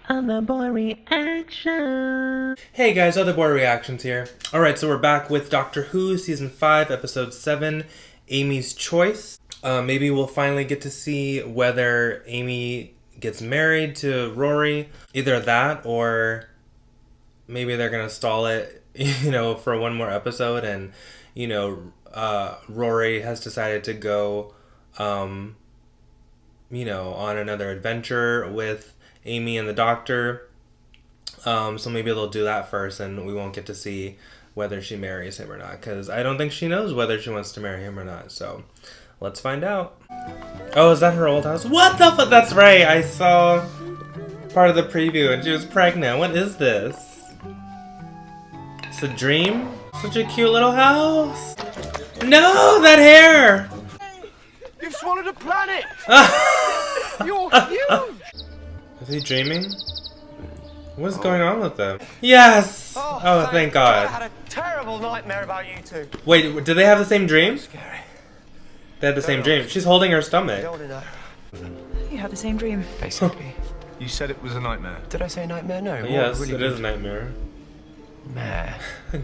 Other Boy Reaction. Hey guys, Other Boy Reactions here. Alright, so we're back with Doctor Who, Season 5, Episode 7, Amy's Choice. Maybe we'll finally get to see whether Amy gets married to Rory. Either that, or maybe they're gonna stall it, for one more episode, and, Rory has decided to go, on another adventure with Amy and the Doctor. So maybe they'll do that first, and we won't get to see whether she marries him or not, because I don't think she knows whether she wants to marry him or not. So let's find out. Oh, is that her old house? What the fuck? That's right. I saw part of the preview and she was pregnant. What is this? It's a dream? Such a cute little house. No, that hair. You've swallowed a planet. You're huge. Is he dreaming? What's going on with them? Yes! Oh, thank God. I had a terrible nightmare about you two. Wait, did they have the same dream? Scary. They had the same dream. She's holding her I stomach. don't want to know. You had the same dream. Basically. You said it was a nightmare. Did I say nightmare? No. Yes, really it is a nightmare. Mare.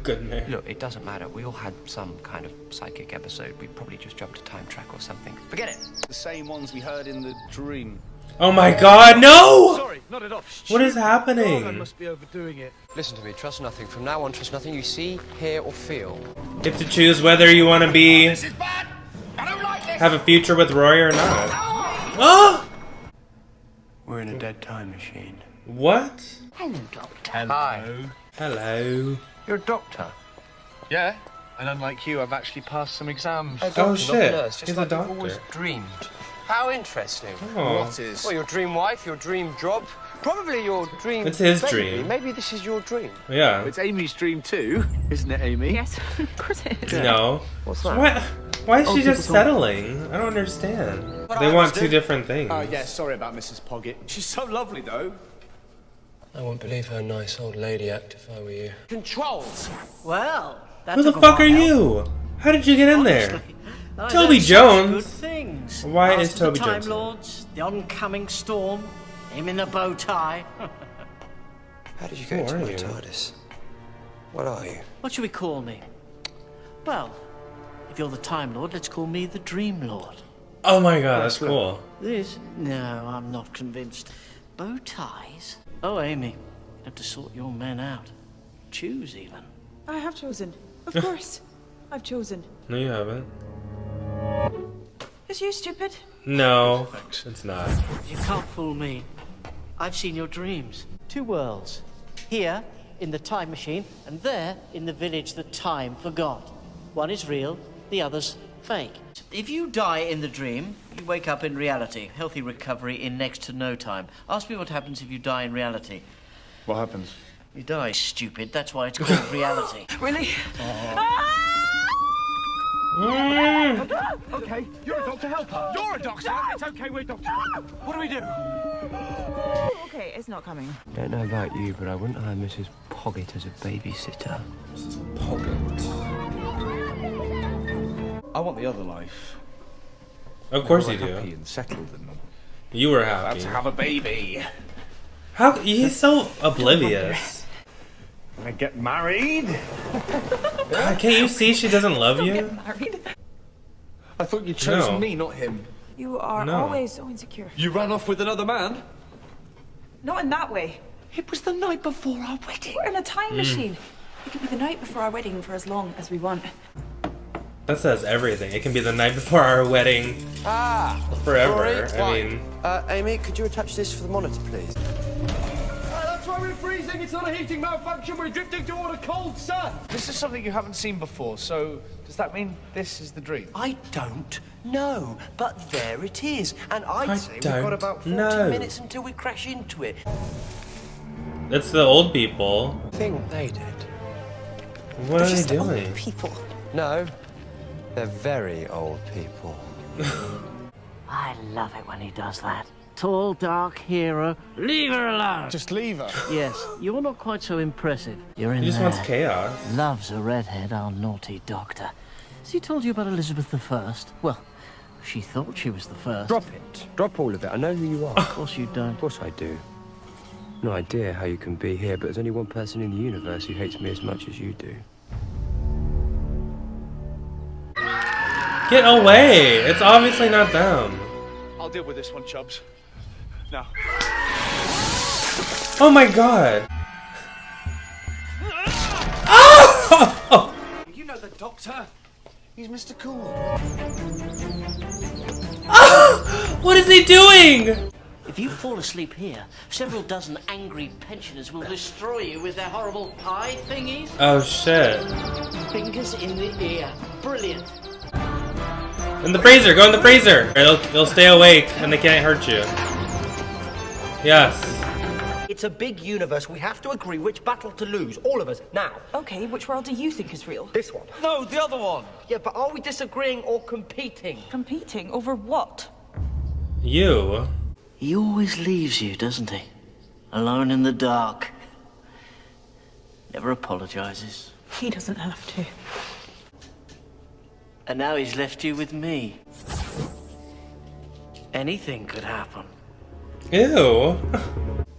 Good name. Look, it doesn't matter. We all had some kind of psychic episode. We probably just jumped a time track or something. Forget it. The same ones we heard in the dream. Oh my God, no! Sorry, not at all. What is I happening? must be overdoing it. Listen to me. Trust nothing. From now on, trust nothing you see, hear, or feel. You have to choose whether you want to be... have a future with Rory or not. Oh! We're in a dead time machine. What? Hello, Doctor. Hi. Hello. You're a doctor. Yeah, and unlike you, I've actually passed some exams. A doctor, Oh not a shit, nurse, just he's a like you've doctor. always dreamed. How interesting. Oh. What is? Well, your dream wife, your dream job, probably your dream. It's his baby. dream. Maybe this is your dream. Yeah. It's Amy's dream too, isn't it, Amy? Yes, of course it is. No. What's that? What? Why is she people just talk. settling? I don't understand. What They I want was two doing- different things. Oh, yeah, sorry about Mrs. Poggett. She's so lovely, though. I wouldn't believe how nice old lady act if I were you. Controls. Well, that Who the took a fuck are while. you? How did you get in there? Honestly, I Toby learned such Jones? Good things. Why is Master of Toby the Time Jones? Lords, the oncoming storm, him in the bow tie. How did you Who get into are my you? TARDIS? What are you? What should we call me? Well, if you're the Time Lord, let's call me the Dream Lord. Oh my God, that's cool. This? No, I'm not convinced. Bow ties? Oh, Amy, you have to sort your men out. Choose even. I have chosen. Of course. I've chosen. No, you haven't. Is you stupid? No, it's not. You can't fool me. I've seen your dreams. Two worlds. Here, in the time machine, and there, in the village that time forgot. One is real, the other's fake. If you die in the dream, you wake up in reality. Healthy recovery in next to no time. Ask me what happens if you die in reality. What happens? You die, stupid. That's why it's called reality. Really? Okay, you're a doctor, help her. You're a doctor. It's okay, we're doctors. What do we do? Okay, it's not coming. Don't know about you, but I wouldn't hire Mrs. Poggett as a babysitter. Poggett. I want the other life. Of course you Happy do. and settled and You were about happy. to have a baby. How? He's so oblivious. And I get married. God, can't you see she doesn't love Don't you? get married. I thought you chose No. me, not him. You are No. always so insecure. You ran off with another man? Not in that way. It was the night before our wedding. We're in a time machine. It could be the night before our wedding for as long as we want. That says everything. It can be the night before our wedding. Forever. I mean, Amy, could you attach this for the monitor, please? That's why we're freezing. It's not a heating malfunction. We're drifting toward a cold sun. This is something you haven't seen before, so does that mean this is the dream? I don't know, but there it is. And I'd I say we've don't got about 40 know. minutes until we crash into it. it's the old people. I think they did. What are they doing? People. No, they're very old people. I love it when he does that. Tall, dark hero. Leave her alone. Just leave her. Yes, you're not quite so impressive. You're in He just there. wants chaos. Loves a redhead, our naughty doctor. Has he told you about Elizabeth I? Well, she thought she was the first. Drop it. Drop all of it. I know who you are. Of course you don't. Of course I do. No idea how you can be here, but there's only one person in the universe who hates me as much as you do. Get away! It's obviously not them. I'll deal with this one, Chubbs. Now. Oh my god! Oh! You know the doctor. He's Mr. Cool. Oh! What is he doing? If you fall asleep here, several dozen angry pensioners will destroy you with their horrible eye thingies. Oh shit. Fingers in the ear. Brilliant. In the freezer! Go in the freezer! It'll stay awake and they can't hurt you. Yes. It's a big universe. We have to agree which battle to lose. All of us. Now. Okay, which world do you think is real? This one. No, the other one. Yeah, but are we disagreeing or competing? Competing over what? You. He always leaves you, doesn't he? Alone in the dark. Never apologizes. He doesn't have to. And now he's left you with me. Anything could happen. Ew.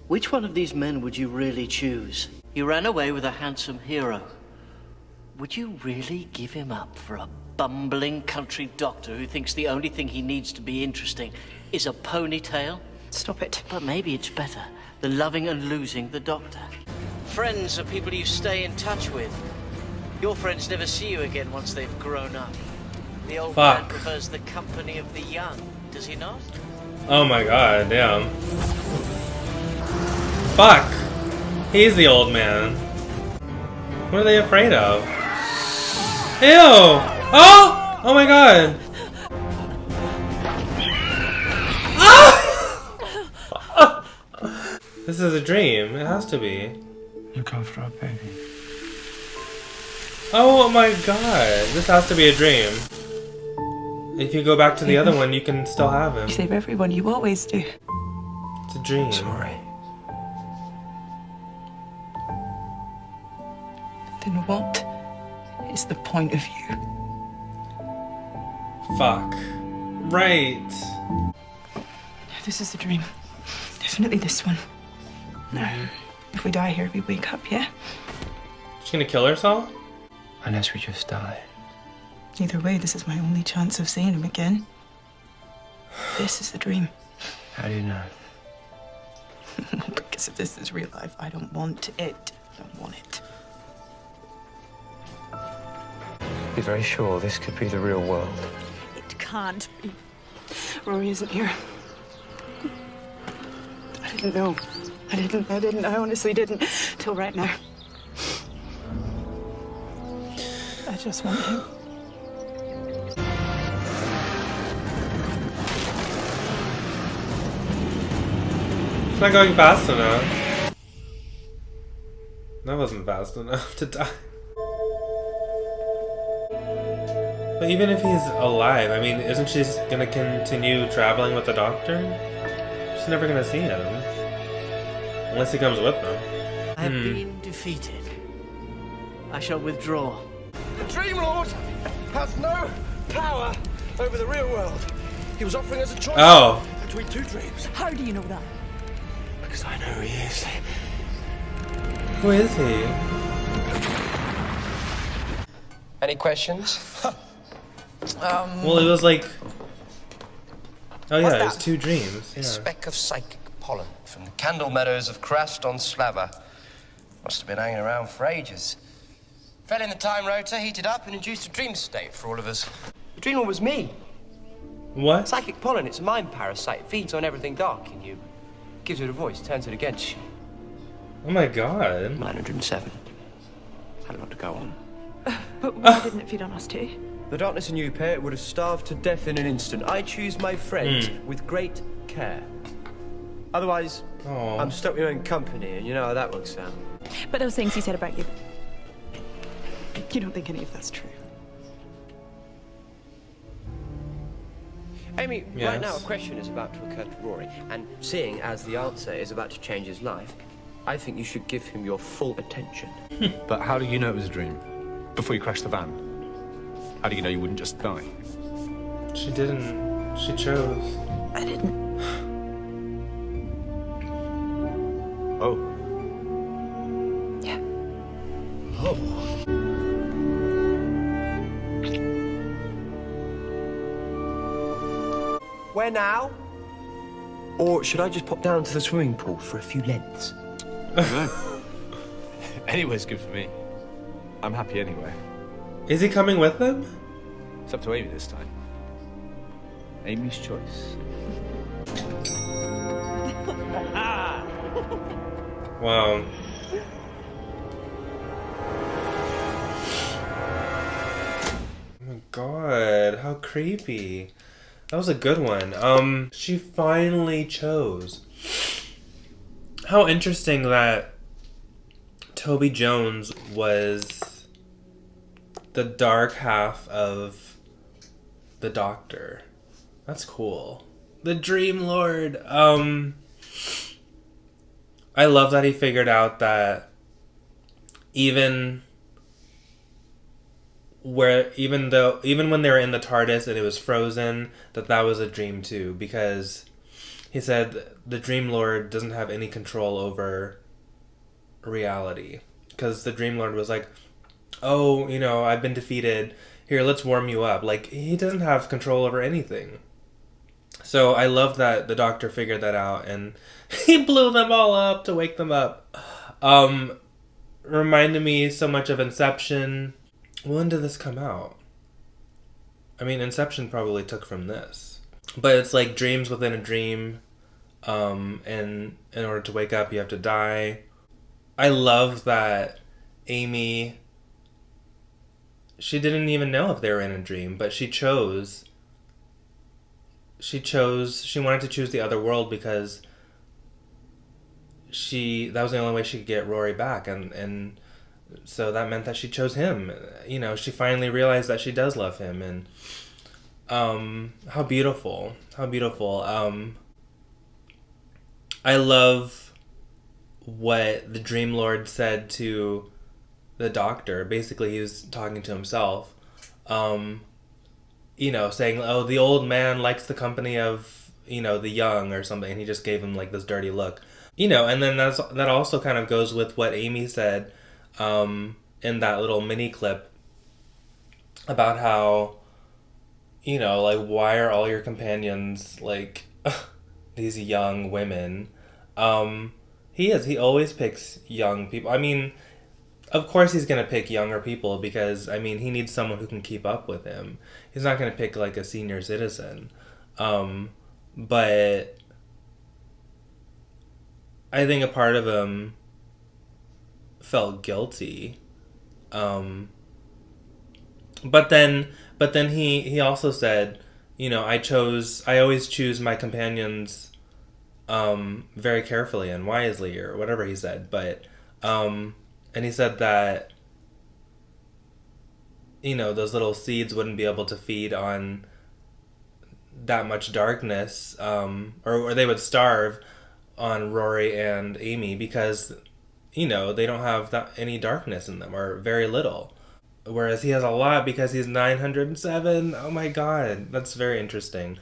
Which one of these men would you really choose? You ran away with a handsome hero. Would you really give him up for a bumbling country doctor who thinks the only thing he needs to be interesting is a ponytail? Stop it. But maybe it's better than loving and losing the doctor. Friends are people you stay in touch with. Your friends never see you again once they've grown up. The old man Fuck. prefers the company of the young, does he not? Oh my god, damn. Fuck! He's the old man. What are they afraid of? Ew! Oh! Oh my god! Ah! This is a dream. It has to be. Look after our baby. Oh my god. This has to be a dream. If you go back to the other one, you can still have him. You save everyone, you always do. It's a dream. Sorry. Then what is the point of you? Fuck. Right. This is a dream. Definitely this one. No. If we die here, we wake up, yeah? She's gonna kill herself? Unless we just die. Either way, this is my only chance of seeing him again. This is the dream. How do you know? Because if this is real life, I don't want it. I don't want it. Be very sure this could be the real world. It can't be. Rory isn't here. I didn't know. I honestly didn't. Till right now. I just want him. It's not going fast enough. That wasn't fast enough to die. But even if he's alive, I mean, isn't she gonna continue traveling with the doctor? She's never gonna see him. Unless he comes with them. I have been defeated. I shall withdraw. The Dream Lord has no power over the real world. He was offering us a choice Oh. between two dreams. How do you know that? Because I know who he is. Who is he? Any questions? Well, it was like... Oh yeah, What's it was that? 2 dreams. A Yeah. speck of psychic pollen from the Candle Meadows of Krast on Slava. Must have been hanging around for ages. Fell in the time rotor, heated up, and induced a dream state for all of us. The Dream Lord was me. What? Psychic pollen, it's a mind parasite. It feeds on everything dark in you. Gives it a voice, turns it against you. Oh my god. 907. Had a lot to go on. But why didn't it feed on us too? The darkness in you, Pair, would have starved to death in an instant. I choose my friends with great care. Otherwise, Oh. I'm stuck with my own company, and you know how that works out. But those things he said about you. You don't think any of that's true? Amy, Yes. right now a question is about to occur to Rory, and seeing as the answer is about to change his life, I think you should give him your full attention. But how do you know it was a dream? Before you crashed the van? How do you know you wouldn't just die? She didn't. She chose. I didn't. Oh. Yeah. Oh. Where now? Or should I just pop down to the swimming pool for a few lengths? Anywhere's good for me. I'm happy anyway. Is he coming with them? It's up to Amy this time. Amy's choice. Wow. Oh my god, how creepy. That was a good one. She finally chose. How interesting that Toby Jones was the dark half of the Doctor. That's cool. The Dream Lord. I love that he figured out that even when they were in the TARDIS and it was frozen, that was a dream too, because he said the Dream Lord doesn't have any control over reality, because the Dream Lord was like, oh, I've been defeated, here, let's warm you up. Like, he doesn't have control over anything. So I love that the Doctor figured that out, and he blew them all up to wake them up. Reminded me so much of Inception. When did this come out? I mean, Inception probably took from this. But it's like dreams within a dream. And in order to wake up, you have to die. I love that Amy, she didn't even know if they were in a dream, but she wanted to choose the other world because that was the only way she could get Rory back, and so that meant that she chose him. She finally realized that she does love him, and how beautiful. I love what the Dream Lord said to the Doctor. Basically, he was talking to himself, saying, oh, the old man likes the company of, the young or something, and he just gave him like this dirty look. And then that also kind of goes with what Amy said in that little mini clip about how, like, why are all your companions like these young women? He always picks young people. I mean, of course he's going to pick younger people because, I mean, he needs someone who can keep up with him. He's not going to pick like a senior citizen. But I think a part of him felt guilty. But then he also said, I always choose my companions very carefully and wisely, or whatever he said. But and he said that those little seeds wouldn't be able to feed on that much darkness, or they would starve on Rory and Amy because they don't have any darkness in them, or very little, whereas he has a lot because he's 907. Oh my god, that's very interesting.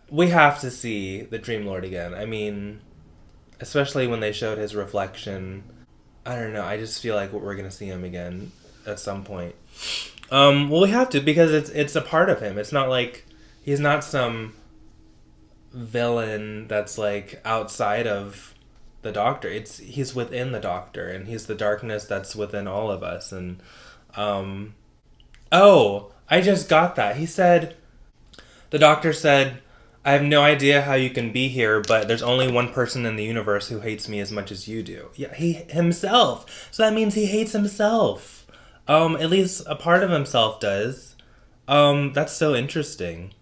We have to see the Dream Lord again. I mean, especially when they showed his reflection. I don't know, I just feel like we're gonna see him again at some point. Well, we have to, because it's a part of him. It's not like he's not some villain that's like outside of the Doctor. He's within the Doctor, and he's the darkness that's within all of us. And oh, I just got that. The Doctor said, I have no idea how you can be here, but there's only one person in the universe who hates me as much as you do. Yeah, himself. So that means he hates himself. At least a part of himself does. That's so interesting.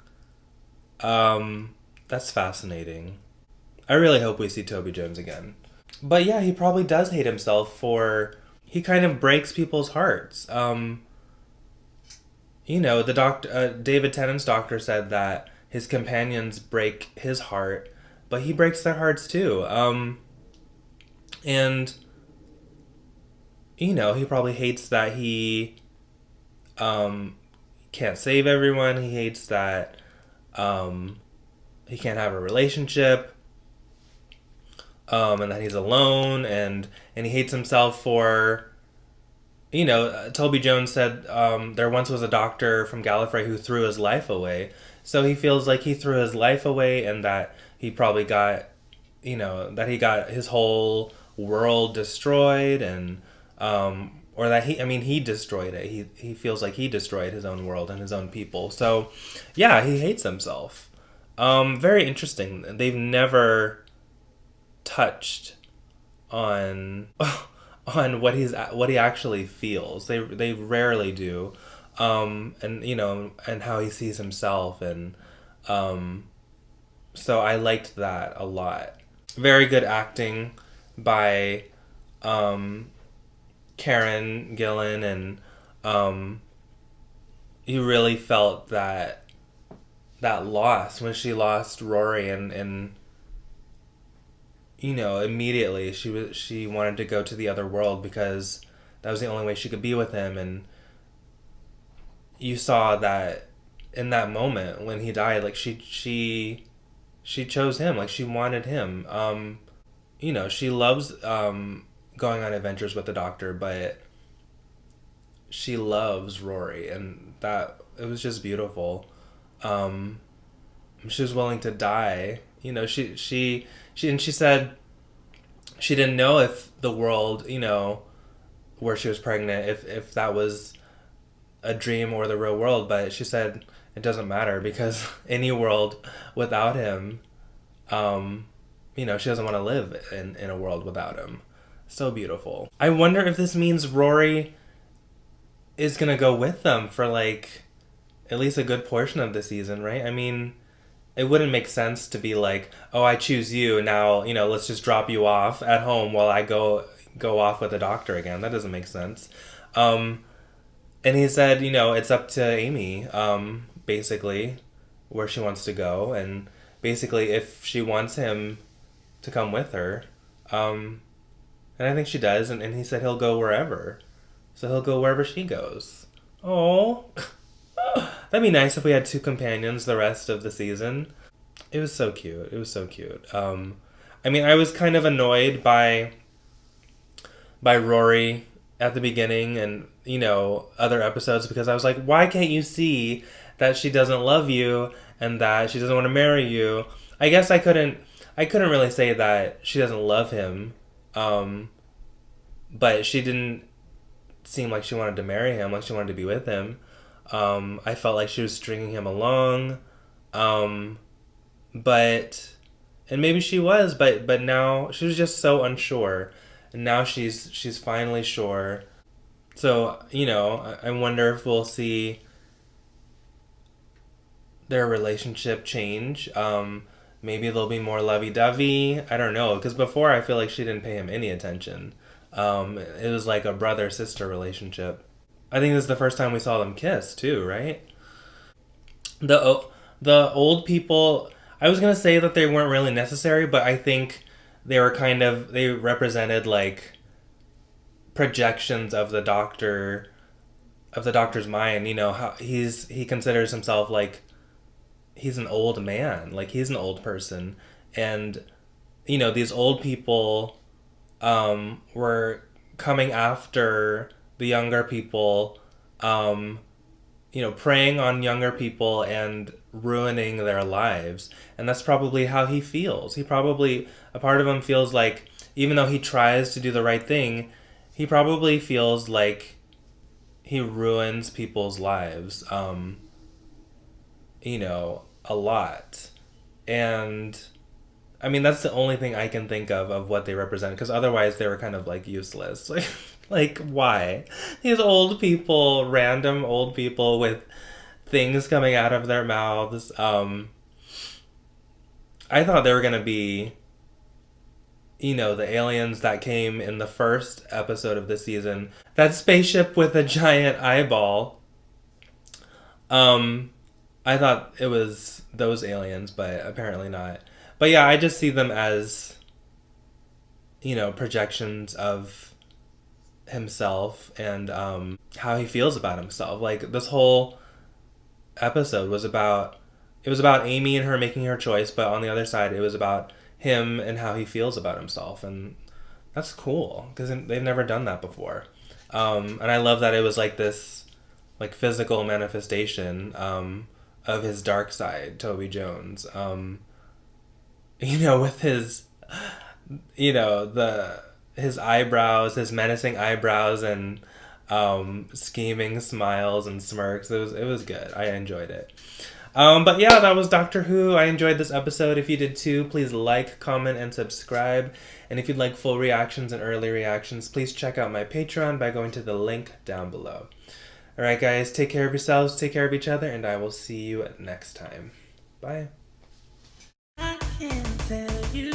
That's fascinating. I really hope we see Toby Jones again. But yeah, he probably does hate himself he kind of breaks people's hearts. The Doctor, David Tennant's Doctor said that his companions break his heart, but he breaks their hearts too. And he probably hates that he can't save everyone. He hates that he can't have a relationship. and that he's alone, and he hates himself for, Toby Jones said there once was a doctor from Gallifrey who threw his life away. So he feels like he threw his life away, and that he probably got, that he got his whole world destroyed, and or that he destroyed it. He feels like he destroyed his own world and his own people. So yeah, he hates himself. Very interesting. They've never touched on what he actually feels. They rarely do. And how he sees himself, and so I liked that a lot. Very good acting by Karen Gillan, and you really felt that loss when she lost Rory, and immediately she wanted to go to the other world because that was the only way she could be with him. And you saw that in that moment when he died, like she chose him, like she wanted him. She loves going on adventures with the Doctor, but she loves Rory, and that it was just beautiful. She was willing to die. She said she didn't know if the world, where she was pregnant, if that was a dream or the real world, but she said it doesn't matter because any world without him, she doesn't want to live in a world without him. So beautiful. I wonder if this means Rory is gonna go with them for like at least a good portion of the season, right? I mean, it wouldn't make sense to be like, oh, I choose you now, let's just drop you off at home while I go off with the Doctor again. That doesn't make sense. And he said, it's up to Amy, basically, where she wants to go. And basically, if she wants him to come with her, and I think she does, and he said he'll go wherever. So he'll go wherever she goes. Oh, that'd be nice if we had two companions the rest of the season. It was so cute. I was kind of annoyed by Rory at the beginning and, other episodes, because I was like, why can't you see that she doesn't love you and that she doesn't want to marry you? I guess I couldn't really say that she doesn't love him, but she didn't seem like she wanted to marry him, like she wanted to be with him. I felt like she was stringing him along, and maybe she was, but now she was just so unsure, and now she's finally sure. So, I wonder if we'll see their relationship change. Maybe they'll be more lovey-dovey. I don't know, because before I feel like she didn't pay him any attention. It was like a brother-sister relationship. I think this is the first time we saw them kiss, too, right? The old people, I was going to say that they weren't really necessary, but I think they represented, like, projections of the Doctor's mind. How he considers himself like he's an old man, like he's an old person, and these old people were coming after the younger people, preying on younger people and ruining their lives. And that's probably how he feels. A part of him feels like, even though he tries to do the right thing, he probably feels like he ruins people's lives, a lot. And that's the only thing I can think of what they represent, because otherwise they were kind of like useless. Like why? These random old people with things coming out of their mouths. I thought they were going to be, the aliens that came in the first episode of the season. That spaceship with a giant eyeball. I thought it was those aliens, but apparently not. But yeah, I just see them as, projections of himself and how he feels about himself. Like, this whole episode was about Amy and her making her choice, but on the other side, it was about him and how he feels about himself, and that's cool because they've never done that before. And I love that it was like this, like physical manifestation of his dark side, Toby Jones. You know, with his, you know, his eyebrows, his menacing eyebrows, and scheming smiles and smirks. It was good. I enjoyed it. But yeah, that was Doctor Who. I enjoyed this episode. If you did too, please like, comment, and subscribe. And if you'd like full reactions and early reactions, please check out my Patreon by going to the link down below. Alright guys, take care of yourselves, take care of each other, and I will see you next time. Bye. I can't tell you